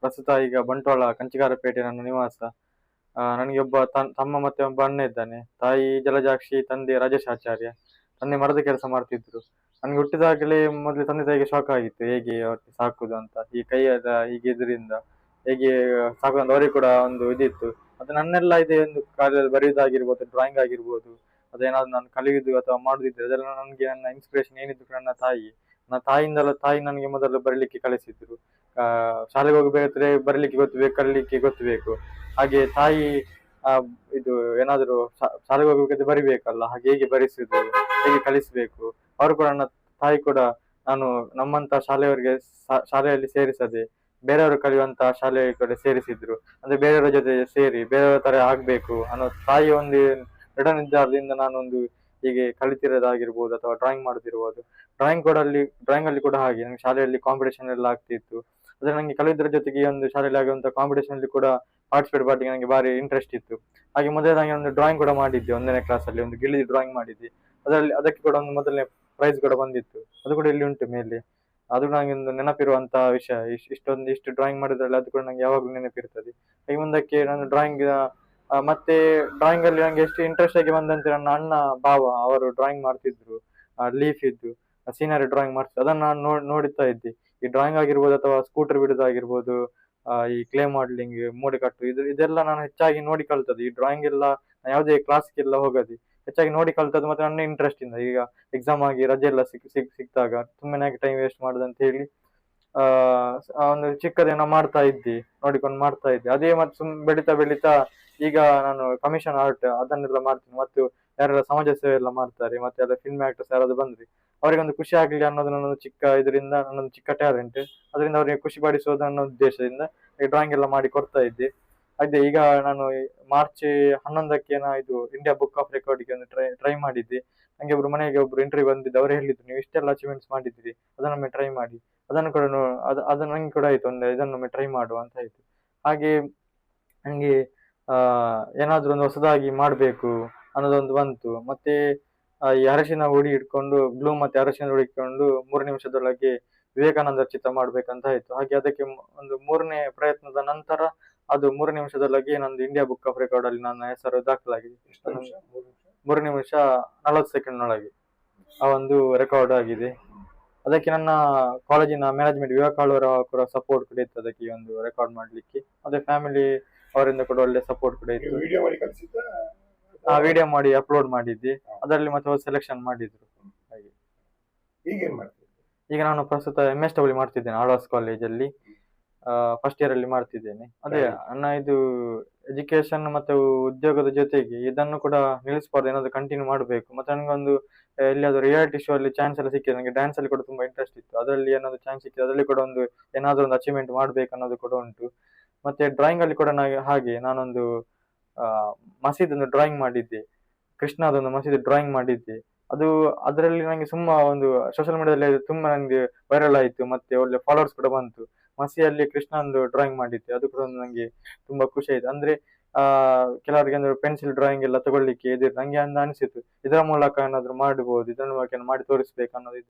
ಪ್ರಸ್ತುತ ಈಗ ಬಂಟ್ವಾಳ ಕಂಚಿಗಾರಪೇಟೆ ನನ್ನ ನಿವಾಸ. ನನಗೆ ಒಬ್ಬ ತಮ್ಮ ಮತ್ತೆ ಒಬ್ಬ ಅಣ್ಣ ಇದ್ದಾನೆ. ತಾಯಿ ಜಲಜಾಕ್ಷಿ, ತಂದೆ ರಾಜೇಶ್ ಆಚಾರ್ಯ. ತಂದೆ ಮರದ ಕೆಲಸ ಮಾಡ್ತಿದ್ರು. ನನ್ಗೆ ಹುಟ್ಟಿದಾಗಲೇ ಮೊದಲು ತಂದೆ ತಾಯಿಗೆ ಶಾಕ್ ಆಗಿತ್ತು, ಹೇಗೆ ಅವ್ರಿಗೆ ಸಾಕುದು ಅಂತ. ಈ ಕೈಯದ ಹೀಗೆ ಇದರಿಂದ ಹೇಗೆ ಸಾಕುದು ಅಂತ ಅವರಿಗೆ ಕೂಡ ಒಂದು ಇದಿತ್ತು. ಮತ್ತೆ ನನ್ನೆಲ್ಲ ಇದೆ ಒಂದು ಕಾರ್ಯದಲ್ಲಿ ಬರೆಯುವುದಾಗಿರ್ಬೋದು, ಡ್ರಾಯಿಂಗ್ ಆಗಿರ್ಬೋದು, ಅದೇನಾದ್ರು ನಾನು ಕಲಿಯುವುದು ಅಥವಾ ಮಾಡುದಿದ್ರೆ ಅದೆಲ್ಲ ನನಗೆ ನನ್ನ ಇನ್ಸ್ಪಿರೇಷನ್ ಏನಿದ್ರು ನನ್ನ ತಾಯಿ. ನನ್ನ ತಾಯಿಯಿಂದಲೂ ತಾಯಿ ನನಗೆ ಮೊದಲು ಬರೀಲಿಕ್ಕೆ ಕಲಿಸಿದ್ರು. ಶಾಲೆಗೆ ಹೋಗಬೇಕಾದ್ರೆ ಬರೀಲಿಕ್ಕೆ ಗೊತ್ತಬೇಕು, ಕಲಿಲಿಕ್ಕೆ ಗೊತ್ತಬೇಕು. ಹಾಗೆ ತಾಯಿ ಆ ಇದು ಏನಾದ್ರು ಶಾಲೆಗೆ ಹೋಗ್ಬೇಕಾದ್ರೆ ಬರಿಬೇಕಲ್ಲ, ಹಾಗೆ ಹೇಗೆ ಬರಿಸುದು, ಹೇಗೆ ಕಲಿಸ್ಬೇಕು. ಅವರು ಕೂಡ ನನ್ನ ತಾಯಿ ಕೂಡ ನಾನು ನಮ್ಮಂತ ಶಾಲೆಯವರಿಗೆ ಶಾಲೆಯಲ್ಲಿ ಸೇರಿಸದೆ ಬೇರೆಯವರು ಕಲಿಯುವಂತ ಶಾಲೆ ಕಡೆ ಸೇರಿಸಿದ್ರು. ಅಂದ್ರೆ ಬೇರೆಯವರ ಜೊತೆ ಸೇರಿ ಬೇರೆಯವರ ತರ ಆಗ್ಬೇಕು ಅನ್ನೋ ತಾಯಿ ಒಂದು ದೃಢ ನಿರ್ಧಾರದಿಂದ ನಾನೊಂದು ಹೀಗೆ ಕಲಿತಿರೋದಾಗಿರ್ಬೋದು ಅಥವಾ ಡ್ರಾಯಿಂಗ್ ಮಾಡುತ್ತಿರ್ಬೋದು. ಡ್ರಾಯಿಂಗ್ ಅಲ್ಲಿ ಕೂಡ ಹಾಗೆ ನಂಗೆ ಶಾಲೆಯಲ್ಲಿ ಕಾಂಪಿಟೇಷನ್ ಎಲ್ಲ ಆಗ್ತಿತ್ತು. ಅದ್ರ ನಂಗೆ ಕಲಿಯೋದ್ರ ಜೊತೆಗೆ ಈ ಒಂದು ಶಾಲೆಯಲ್ಲಿ ಆಗುವಂತ ಕಾಂಪಿಟೇಷನ್ ಅಲ್ಲಿ ಕೂಡ ಪಾರ್ಟಿಸಿಪೇಟ್ ಮಾಡ್ಲಿಕ್ಕೆ ನನಗೆ ಭಾರಿ ಇಂಟ್ರೆಸ್ಟ್ ಇತ್ತು. ಹಾಗೆ ಮೊದಲೇ ನನಗೆ ಒಂದು ಡ್ರಾಯಿಂಗ್ ಕೂಡ ಮಾಡಿದ್ದೆ. 1ನೇ ಕ್ಲಾಸಲ್ಲಿ ಒಂದು ಗಿಳಿ ಡ್ರಾಯಿಂಗ್ ಮಾಡಿದ್ದೆ. ಅದಕ್ಕೆ ಕೂಡ ಒಂದು ಮೊದಲನೇ ಪ್ರೈಸ್ ಕೂಡ ಬಂದಿತ್ತು. ಅದು ಕೂಡ ಇಲ್ಲಿ ಉಂಟು ಮೇಲೆ. ಅದು ನನಗೆ ಒಂದು ನೆನಪಿರುವಂತ ವಿಷಯ. ಇಷ್ಟು ಡ್ರಾಯಿಂಗ್ ಮಾಡಿದ್ರಲ್ಲಿ ಅದು ಕೂಡ ನಂಗೆ ಯಾವಾಗ್ಲೂ ನೆನಪಿರ್ತದೆ. ಹಾಗೆ ಮುಂದಕ್ಕೆ ನಾನು ಮತ್ತೆ ಡ್ರಾಯಿಂಗ್ ಅಲ್ಲಿ ನಂಗೆ ಎಷ್ಟು ಇಂಟ್ರೆಸ್ಟ್ ಆಗಿ ಬಂದಂತೆ ನನ್ನ ಅಣ್ಣ ಭಾವ ಅವರು ಡ್ರಾಯಿಂಗ್ ಮಾಡ್ತಿದ್ರು. ಲೀಫ್ ಇದ್ದು ಸೀನರಿ ಡ್ರಾಯಿಂಗ್ ಮಾಡ್ತಿದ್ರು. ಅದನ್ನ ನಾನು ನೋಡುತ್ತಾ ಇದ್ದೆ. ಈ ಡ್ರಾಯಿಂಗ್ ಆಗಿರ್ಬೋದು ಅಥವಾ ಸ್ಕೂಟರ್ ಬಿಡೋದಾಗಿರ್ಬೋದು, ಈ ಕ್ಲೇ ಮಾಡಲಿಂಗ್, ಮೋಡಿ ಕಟ್ಟು, ಇದೆಲ್ಲ ನಾನು ಹೆಚ್ಚಾಗಿ ನೋಡಿ ಕಲ್ತದ್ದು. ಈ ಡ್ರಾಯಿಂಗ್ ಎಲ್ಲ ಯಾವುದೇ ಕ್ಲಾಸ್ಗೆಲ್ಲ ಹೋಗದೆ ಹೆಚ್ಚಾಗಿ ನೋಡಿ ಕಲ್ತದ್ದು. ಮತ್ತೆ ನನ್ನ ಇಂಟ್ರೆಸ್ಟ್ ಇಂದ ಈಗ ಎಕ್ಸಾಮ್ ಆಗಿ ರಜೆ ಎಲ್ಲ ಸಿಕ್ತಾಗ ಸುಮ್ಮನೆ ಟೈಮ್ ವೇಸ್ಟ್ ಮಾಡುದಂತ ಹೇಳಿ ಒಂದು ಚಿಕ್ಕದೇನೋ ಮಾಡ್ತಾ ಇದ್ದೆ, ನೋಡಿಕೊಂಡು ಮಾಡ್ತಾ ಇದ್ದೆ. ಅದೇ ಮತ್ತೆ ಬೆಳೀತಾ ಬೆಳೀತಾ ಈಗ ನಾನು ಕಮಿಷನ್ ಆರ್ಟ್ ಅದನ್ನೆಲ್ಲ ಮಾಡ್ತೀನಿ. ಮತ್ತು ಯಾರೆಲ್ಲ ಸಮಾಜ ಸೇವೆ ಎಲ್ಲ ಮಾಡ್ತಾರೆ, ಮತ್ತೆ ಎಲ್ಲ ಫಿಲ್ಮ್ ಆಕ್ಟರ್ಸ್ ಯಾರಾದ್ರು ಬಂದ್ರಿ ಅವರಿಗೊಂದು ಖುಷಿ ಆಗ್ಲಿ ಅನ್ನೋದು ನನ್ನೊಂದು ಚಿಕ್ಕ ಇದರಿಂದ, ನನ್ನೊಂದು ಚಿಕ್ಕ ಟ್ಯಾಲೆಂಟ್. ಅದರಿಂದ ಅವರಿಗೆ ಖುಷಿ ಪಡಿಸೋದು ಅನ್ನೋ ಉದ್ದೇಶದಿಂದ ಈ ಡ್ರಾಯಿಂಗ್ ಎಲ್ಲ ಮಾಡಿ ಕೊಡ್ತಾ ಇದ್ದೆ. ಅದೇ ಈಗ ನಾನು ಮಾರ್ಚ್ 11ಕ್ಕೆ ಇದು ಇಂಡಿಯಾ ಬುಕ್ ಆಫ್ ರೆಕಾರ್ಡ್ಗೆ ಒಂದು ಟ್ರೈ ಮಾಡಿದ್ದೆ. ನಂಗೆ ಮನೆಗೆ ಒಬ್ರು ಇಂಟರ್ವ್ಯೂ ಬಂದಿದ್ದು. ಅವರೇ ಹೇಳಿದ್ರು, ನೀವು ಇಷ್ಟೆಲ್ಲ ಅಚೀವ್ಮೆಂಟ್ಸ್ ಮಾಡಿದ್ರಿ, ಅದನ್ನೊಮ್ಮೆ ಟ್ರೈ ಮಾಡಿ. ಅದನ್ನು ಕೂಡ ಅದು ನಂಗೆ ಕೂಡ ಆಯ್ತು, ಇದನ್ನೊಮ್ಮೆ ಟ್ರೈ ಮಾಡುವ ಅಂತ ಆಯ್ತು. ಹಾಗೆ ನಂಗೆ ಏನಾದ್ರೂ ಒಂದು ಹೊಸದಾಗಿ ಮಾಡ್ಬೇಕು ಅನ್ನೋದೊಂದು ಬಂತು. ಮತ್ತೆ ಈ ಅರಶಿನ ಹುಡಿ ಇಟ್ಕೊಂಡು ಬ್ಲೂ ಮತ್ತೆ ಅರಶಿನ ಹುಡಿ ಇಟ್ಕೊಂಡು 3 ನಿಮಿಷದೊಳಗೆ ವಿವೇಕಾನಂದರ ಚಿತ್ರ ಮಾಡ್ಬೇಕಂತ ಆಯ್ತು. ಹಾಗೆ ಅದಕ್ಕೆ ಒಂದು 3ನೇ ಪ್ರಯತ್ನದ ನಂತರ ಅದು 3 ನಿಮಿಷದೊಳಗೆ ನಂದು ಇಂಡಿಯಾ ಬುಕ್ ಆಫ್ ರೆಕಾರ್ಡ್ ಅಲ್ಲಿ ನನ್ನ ಹೆಸರು ದಾಖಲಾಗಿದೆ. 3 ನಿಮಿಷ 40 ಸೆಕೆಂಡ್ನೊಳಗೆ ಆ ಒಂದು ರೆಕಾರ್ಡ್ ಆಗಿದೆ. ಅದಕ್ಕೆ ನನ್ನ ಕಾಲೇಜಿನ ಮ್ಯಾನೇಜ್ಮೆಂಟ್ ವಿವೇಕಾಳವರ ಕೂಡ ಸಪೋರ್ಟ್ ಕೂಡ ಇತ್ತು ಅದಕ್ಕೆ, ಈ ಒಂದು ರೆಕಾರ್ಡ್ ಮಾಡ್ಲಿಕ್ಕೆ. ಮತ್ತೆ ಫ್ಯಾಮಿಲಿ ಅವರಿಂದ ಕೂಡ ಒಳ್ಳೆ ಸಪೋರ್ಟ್ ಕೂಡ ಇತ್ತು. ವಿಡಿಯೋ ಮಾಡಿ ಅಪ್ಲೋಡ್ ಮಾಡಿದ್ದೆ. ಅದರಲ್ಲಿ ಮತ್ತೆ ಸೆಲೆಕ್ಷನ್ ಮಾಡಿದ್ರು. ಹಾಗೆ ಈಗ ನಾನು ಪ್ರಸ್ತುತ MSW ಮಾಡ್ತಿದ್ದೇನೆ ಆಳ್ವಾಸ್ ಕಾಲೇಜಲ್ಲಿ. ಫಸ್ಟ್ ಇಯರ್ ಅಲ್ಲಿ ಮಾಡ್ತಿದ್ದೇನೆ. ಅದೇ ಇದು ಎಜುಕೇಶನ್ ಮತ್ತೆ ಉದ್ಯೋಗದ ಜೊತೆಗೆ ಇದನ್ನು ಕೂಡ ನಿಲ್ಲಿಸಬಾರ್ದು, ಏನಾದ್ರು ಕಂಟಿನ್ಯೂ ಮಾಡಬೇಕು. ಮತ್ತೆ ನನಗೊಂದು ಎಲ್ಲಿಯಾದ್ರೂ ರಿಯಾಲಿಟಿ ಶೋ ಅಲ್ಲಿ ಚಾನ್ಸ್ ಎಲ್ಲ ಸಿಕ್ಕಿದೆ. ನನಗೆ ಡ್ಯಾನ್ಸ್ ಅಲ್ಲಿ ಕೂಡ ತುಂಬಾ ಇಂಟ್ರೆಸ್ಟ್ ಇತ್ತು. ಅದರಲ್ಲಿ ಏನಾದ್ರು ಚಾನ್ಸ್ ಸಿಕ್ಕಿದೆ ಅದರಲ್ಲಿ ಕೂಡ ಏನಾದ್ರು ಒಂದು ಅಚೀವ್ಮೆಂಟ್ ಮಾಡ್ಬೇಕು ಅನ್ನೋದು ಕೂಡ ಉಂಟು. ಮತ್ತೆ ಡ್ರಾಯಿಂಗ್ ಅಲ್ಲಿ ಕೂಡ ನಾನೊಂದು ಮಸೀದ್ ಒಂದು ಡ್ರಾಯಿಂಗ್ ಮಾಡಿದ್ದೆ. ಕೃಷ್ಣದೊಂದು ಮಸೀದ್ ಡ್ರಾಯಿಂಗ್ ಮಾಡಿದ್ದೆ. ಅದರಲ್ಲಿ ನಂಗೆ ಒಂದು ಸೋಷಿಯಲ್ ಮೀಡಿಯಾದಲ್ಲಿ ತುಂಬಾ ನಂಗೆ ವೈರಲ್ ಆಯ್ತು. ಮತ್ತೆ ಒಳ್ಳೆ ಫಾಲೋವರ್ಸ್ ಕೂಡ ಬಂತು. ಮಸಿಯಲ್ಲಿ ಕೃಷ್ಣಂದು ಡ್ರಾಯಿಂಗ್ ಮಾಡಿದ್ದೆ. ಅದು ಕೂಡ ನಂಗೆ ತುಂಬಾ ಖುಷಿ ಆಯ್ತು. ಅಂದ್ರೆ ಕೆಲವರಿಗೆ ಅಂದ್ರೆ ಪೆನ್ಸಿಲ್ ಡ್ರಾಯಿಂಗ್ ಎಲ್ಲ ತಗೊಳ್ಳಿಕ್ಕೆ ನಂಗೆ ಅನಿಸಿತು, ಇದರ ಮೂಲಕ ಏನಾದ್ರು ಮಾಡಬಹುದು, ಇದರ ಮೂಲಕ ಮಾಡಿ ತೋರಿಸ್ಬೇಕು ಅನ್ನೋದು